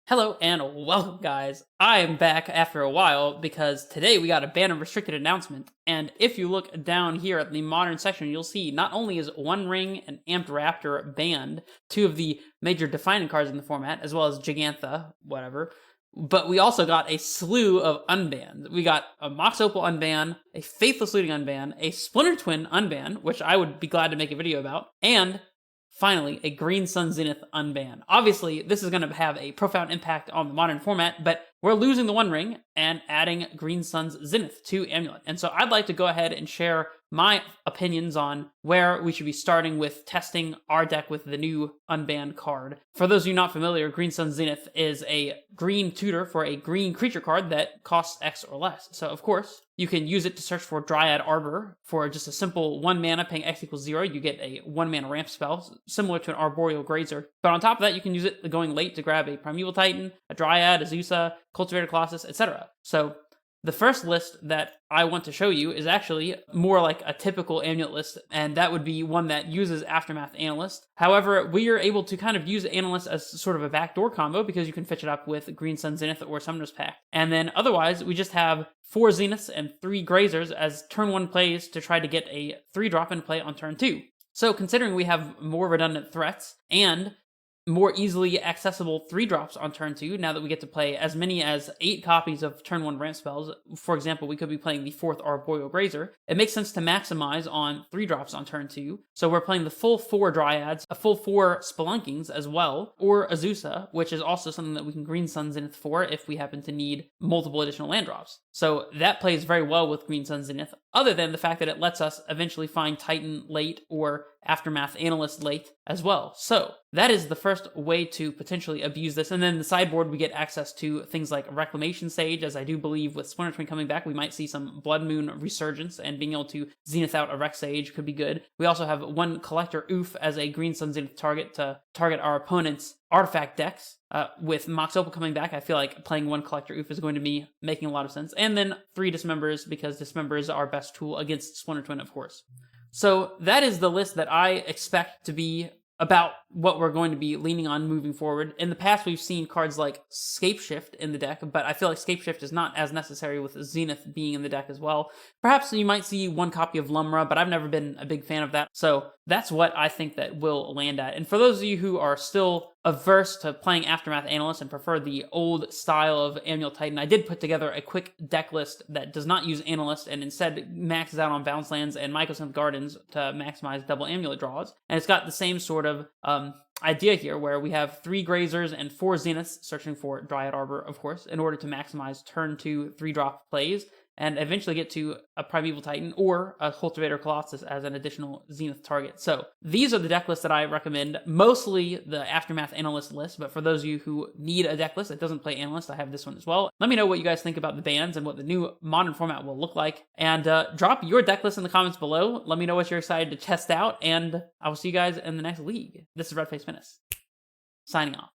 Hello and welcome, guys. I am back after a while because today we got a banned and restricted announcement. And if you look down here at the modern section, you'll see not only is One Ring and Amped Raptor banned, two of the major defining cards in the format, as well as Gigantha, whatever, but we also got a slew of unbans. We got a Mox Opal unban, a Faithless Looting unban, a Splinter Twin unban, which I would be glad to make a video about, and finally, a Green Sun Zenith unban. Obviously, this is going to have a profound impact on the modern format, but we're losing the One Ring and adding Green Sun's Zenith to Amulet. And so I'd like to go ahead and share my opinions on where we should be starting with testing our deck with the new unbanned card. For those of you not familiar, Green Sun Zenith is a green tutor for a green creature card that costs X or less. So of course, you can use it to search for Dryad Arbor. For just a simple 1 mana paying X equals 0, you get a 1 mana ramp spell, similar to an Arboreal Grazer. But on top of that, you can use it going late to grab a Primeval Titan, a Dryad, a Zusa, Cultivator Colossus, etc. So the first list that I want to show you is actually more like a typical Amulet list, and that would be one that uses Aftermath Analyst. However, we are able to kind of use Analyst as sort of a backdoor combo because you can fetch it up with Green Sun Zenith or Summoner's Pact. And then otherwise, we just have 4 Zeniths and 3 Grazers as turn 1 plays to try to get a 3-drop in play on turn 2. So considering we have more redundant threats and more easily accessible 3-drops on turn 2, now that we get to play as many as 8 copies of turn 1 ramp spells. For example, we could be playing the 4th Arboreal Grazer. It makes sense to maximize on 3-drops on turn 2, so we're playing the full 4 Dryads, a full 4 Spelunkings as well, or Azusa, which is also something that we can Green Sun Zenith for if we happen to need multiple additional land drops. So that plays very well with Green Sun Zenith, other than the fact that it lets us eventually find Titan late or Aftermath Analyst late as well. So that is the first way to potentially abuse this. And then the sideboard, we get access to things like Reclamation Sage, as I do believe with Splinter Twin coming back, we might see some Blood Moon Resurgence, and being able to Zenith out a Rec Sage could be good. We also have one Collector Oof as a Green Sun Zenith target to target our opponent's artifact decks. With Mox Opal coming back, I feel like playing one Collector Oof is going to be making a lot of sense. And then 3 Dismembers, because Dismember is our best tool against Splinter Twin, of course. So that is the list that I expect to be about what we're going to be leaning on moving forward. In the past, we've seen cards like Scapeshift in the deck, but I feel like Scapeshift is not as necessary with Zenith being in the deck as well. Perhaps you might see one copy of Lumra, but I've never been a big fan of that. So that's what I think that will land at. And for those of you who are still averse to playing Aftermath Analyst and prefer the old style of Amulet Titan, I did put together a quick deck list that does not use Analyst and instead maxes out on Bounce Lands and Mycosynth Gardens to maximize double Amulet draws. And it's got the same sort of idea here, where we have 3 Grazers and 4 Zeniths searching for Dryad Arbor, of course, in order to maximize turn 2 3-drop plays, and eventually get to a Primeval Titan or a Cultivator Colossus as an additional Zenith target. So these are the deck lists that I recommend, mostly the Aftermath Analyst list, but for those of you who need a deck list that doesn't play Analyst, I have this one as well. Let me know what you guys think about the bans and what the new modern format will look like, and drop your deck list in the comments below. Let me know what you're excited to test out, and I will see you guys in the next league. This is Red Face Menace, signing off.